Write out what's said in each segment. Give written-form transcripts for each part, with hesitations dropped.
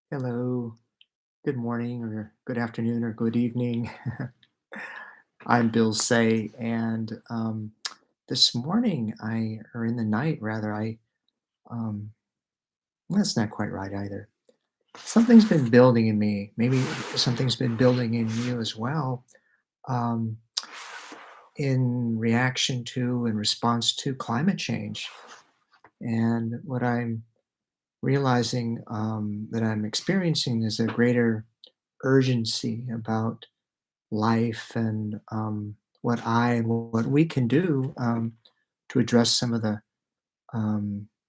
Hello, good morning or good afternoon or good evening. I'm Bill Say, and this morning or in the night rather, um, well, that's not quite right either. Something's been building in me. Maybe something's been building in you as well, um, in reaction to and response to climate change. And what I'm realizing that I'm experiencing is a greater urgency about life and what we can do to address some of the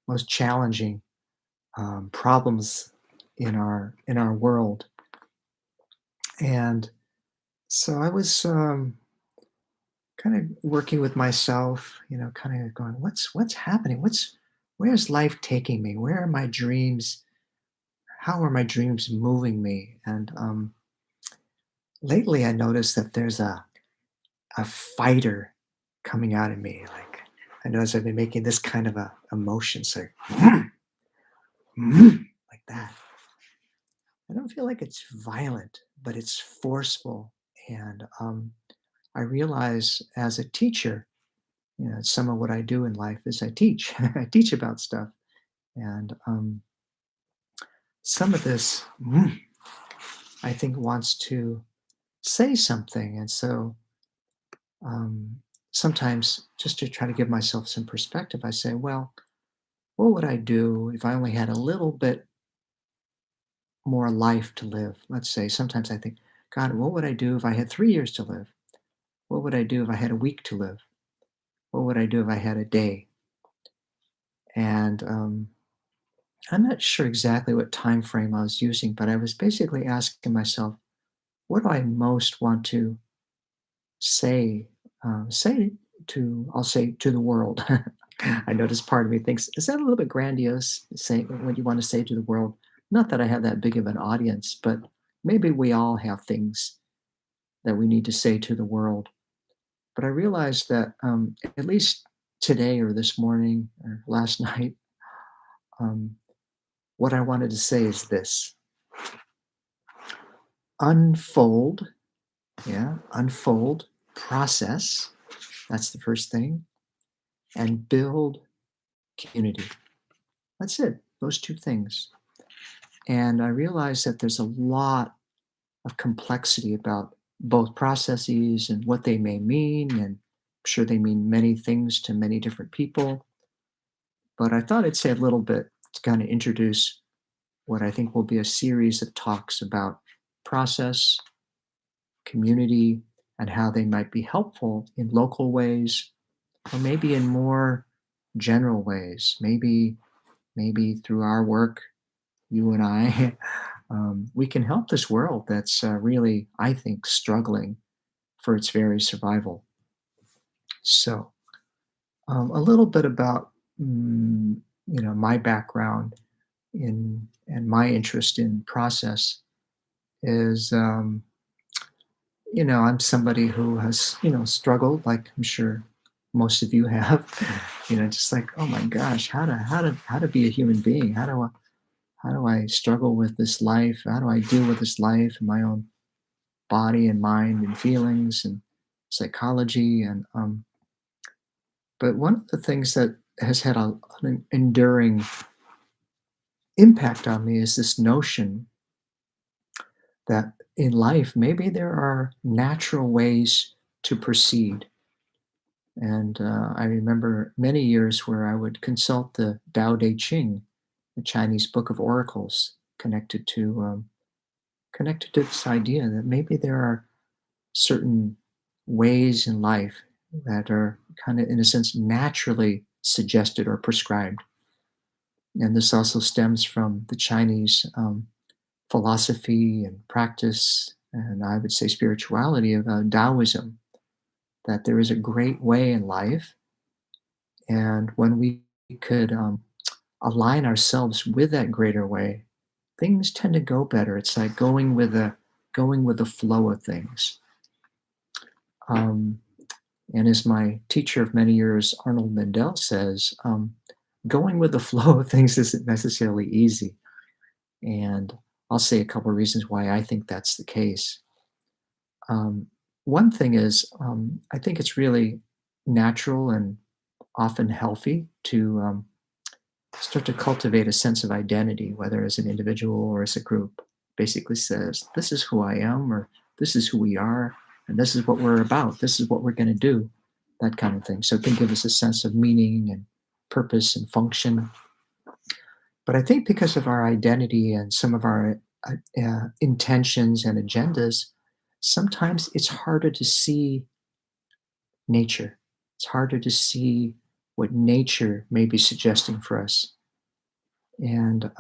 most challenging problems in our world. And so I was kind of working with myself, kind of going, what's happening? Where's life taking me? Where are my dreams? How are my dreams moving me? And lately, I noticed that there's a fighter coming out of me. Like I notice I've been making this kind of a motion, so like that. I don't feel like it's violent, but it's forceful. And I realize as a teacher, some of what I do in life is I teach. I teach about stuff, and some of this, I think, wants to say something, and so um, sometimes just to try to give myself some perspective, I say, well, what would I do if I only had a little bit more life to live? Let's say sometimes I think, God, what would I do if I had 3 years to live? What would I do if I had a week to live? What would I do if I had a day? And I'm not sure exactly what time frame I was using, but I was basically asking myself, what do I most want to say? Say I'll say to the world. I notice part of me thinks, is that a little bit grandiose, saying what you want to say to the world? Not that I have that big of an audience, but maybe we all have things that we need to say to the world. But I realized that at least today or this morning or last night, um, what I wanted to say is this: unfold, yeah, unfold, process. That's the first thing, and build community. That's it, those two things. And I realized that there's a lot of complexity about both processes and what they may mean. And I'm sure they mean many things to many different people. But I thought I'd say a little bit to kind of introduce what I think will be a series of talks about process, community, and how they might be helpful in local ways, or maybe in more general ways. Maybe through our work, you and I, we can help this world that's really, I think, struggling for its very survival. So, a little bit about my background in and my interest in process is I'm somebody who has struggled, like I'm sure most of you have. Just like, oh my gosh, how to be a human being? How do I struggle with this life? How do I deal with this life and my own body and mind and feelings and psychology? And but one of the things that has had an enduring impact on me is this notion that in life maybe there are natural ways to proceed. And I remember many years where I would consult the Tao Te Ching, the Chinese book of oracles, connected to this idea that maybe there are certain ways in life that are kind of, in a sense, naturally suggested or prescribed. And this also stems from the Chinese philosophy and practice, and I would say spirituality of Taoism, that there is a great way in life. And when we could align ourselves with that greater way, things tend to go better. It's like going with the flow of things. Um, and as my teacher of many years, Arnold Mendel, says, going with the flow of things isn't necessarily easy. And I'll say a couple of reasons why I think that's the case. Um, One thing is, I think it's really natural and often healthy to start to cultivate a sense of identity, whether as an individual or as a group. Basically says, this is who I am, or this is who we are, and this is what we're about. This is what we're going to do, that kind of thing. So it can give us a sense of meaning and purpose and function. But I think because of our identity and some of our intentions and agendas, sometimes it's harder to see nature. It's harder to see what nature may be suggesting for us. And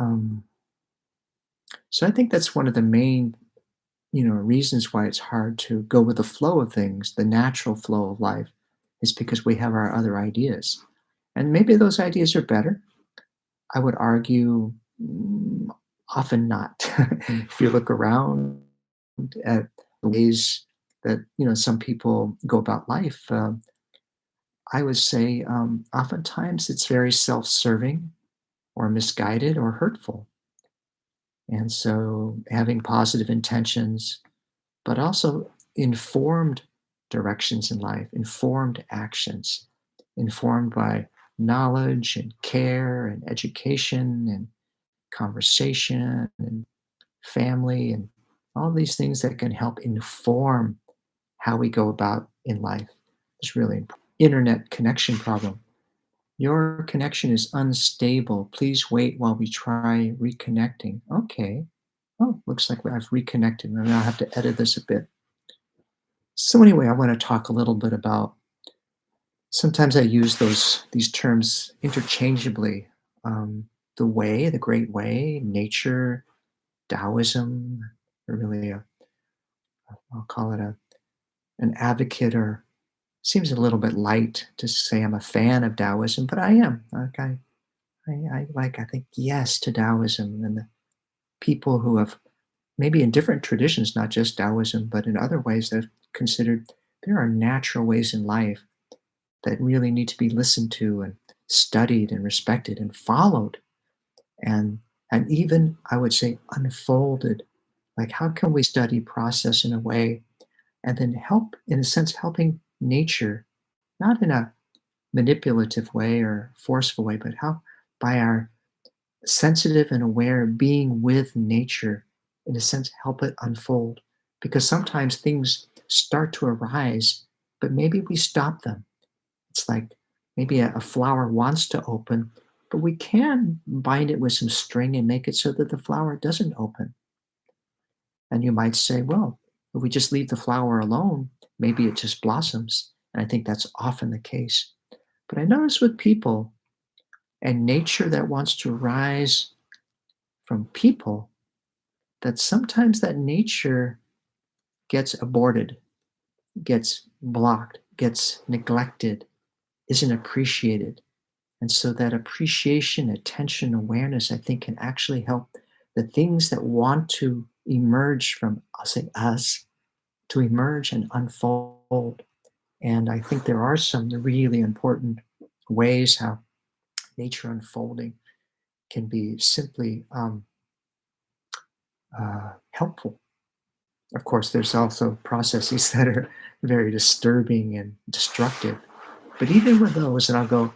so I think that's one of the main, reasons why it's hard to go with the flow of things, the natural flow of life, is because we have our other ideas. And maybe those ideas are better. I would argue often not. If you look around at the ways that some people go about life, I would say oftentimes it's very self-serving or misguided or hurtful. And so having positive intentions, but also informed directions in life, informed actions, informed by knowledge and care and education and conversation and family and all these things that can help inform how we go about in life is really important. Internet connection problem. Your connection is unstable. Please wait while we try reconnecting. Okay. Oh, looks like I've reconnected. Maybe I'll have to edit this a bit. So anyway, I want to talk a little bit about. Sometimes I use these terms interchangeably. The way, the great way, nature, Taoism, or really I'll call it an advocate, or seems a little bit light to say I'm a fan of Taoism, but I am. Like I think yes to Taoism and the people who have maybe in different traditions, not just Taoism, but in other ways that have considered there are natural ways in life that really need to be listened to and studied and respected and followed and even I would say unfolded. Like how can we study process in a way and then help in a sense helping nature, not in a manipulative way or forceful way, but how by our sensitive and aware being with nature, in a sense, help it unfold. Because sometimes things start to arise, but maybe we stop them. It's like maybe a flower wants to open, but we can bind it with some string and make it so that the flower doesn't open. And you might say, well, if we just leave the flower alone, maybe it just blossoms. And I think that's often the case. But I notice with people and nature that wants to rise from people, that sometimes that nature gets aborted, gets blocked, gets neglected, isn't appreciated. And so that appreciation, attention, awareness, I think can actually help the things that want to emerge from, I'll say us, to emerge and unfold. And I think there are some really important ways how nature unfolding can be simply helpful. Of course, there's also processes that are very disturbing and destructive. But even with those, and I'll go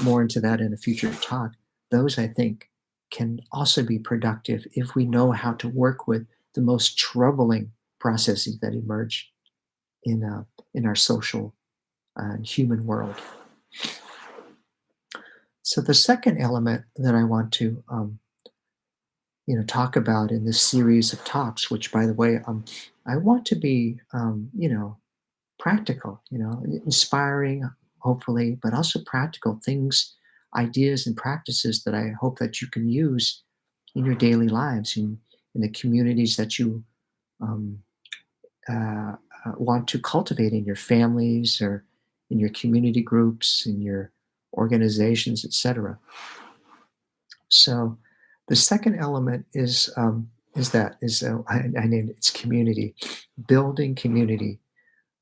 more into that in a future talk, those I think can also be productive if we know how to work with the most troubling processes that emerge in our social and human world. So the second element that I want to talk about in this series of talks, which by the way, I want to be practical, inspiring, hopefully, but also practical things, ideas, and practices that I hope that you can use in your daily lives, in the communities that you um, uh, want to cultivate in your families or in your community groups, in your organizations, etc. So, the second element is I named it's community, building community,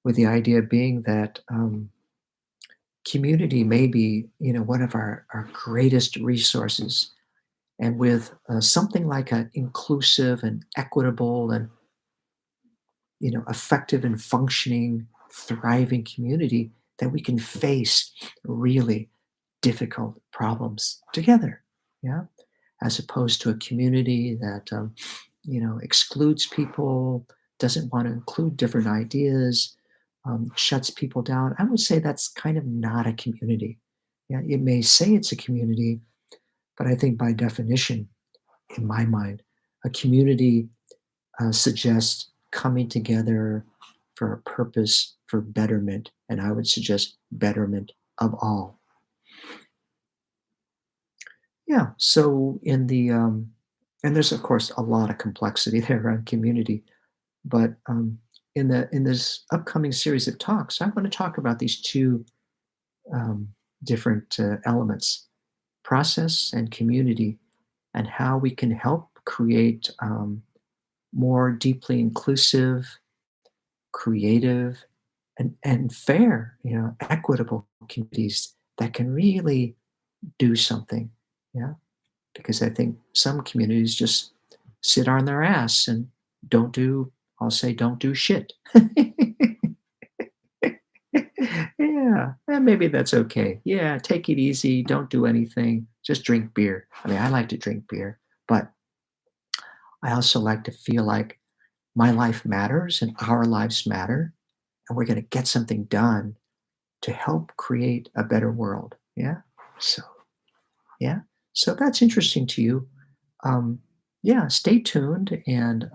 with the idea being that community may be one of our greatest resources And with something like an inclusive and equitable and effective and functioning, thriving community, that we can face really difficult problems together. Yeah, as opposed to a community that excludes people, doesn't want to include different ideas, shuts people down. I would say that's kind of not a community. Yeah, it may say it's a community, but I think by definition, in my mind, a community suggests coming together for a purpose for betterment, and I would suggest betterment of all. Yeah. So and there's of course a lot of complexity there around community, but in this upcoming series of talks, I want to talk about these two um, different elements: process and community, and how we can help create more deeply inclusive, creative, and fair, equitable communities that can really do something. Yeah, because I think some communities just sit on their ass and don't do, I'll say, don't do shit. Yeah, and maybe that's okay. Yeah, take it easy. Don't do anything. Just drink beer. I mean, I like to drink beer, but I also like to feel like my life matters and our lives matter, and we're going to get something done to help create a better world. Yeah. So, yeah. So that's interesting to you. Um, yeah, stay tuned and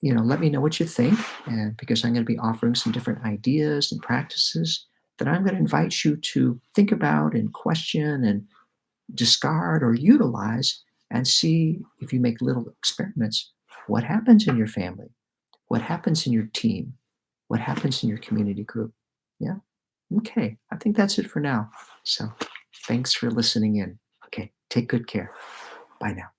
let me know what you think. And because I'm going to be offering some different ideas and practices that I'm going to invite you to think about and question and discard or utilize, and see if you make little experiments. What happens in your family? What happens in your team? What happens in your community group? Yeah. Okay. I think that's it for now. So thanks for listening in. Okay. Take good care. Bye now.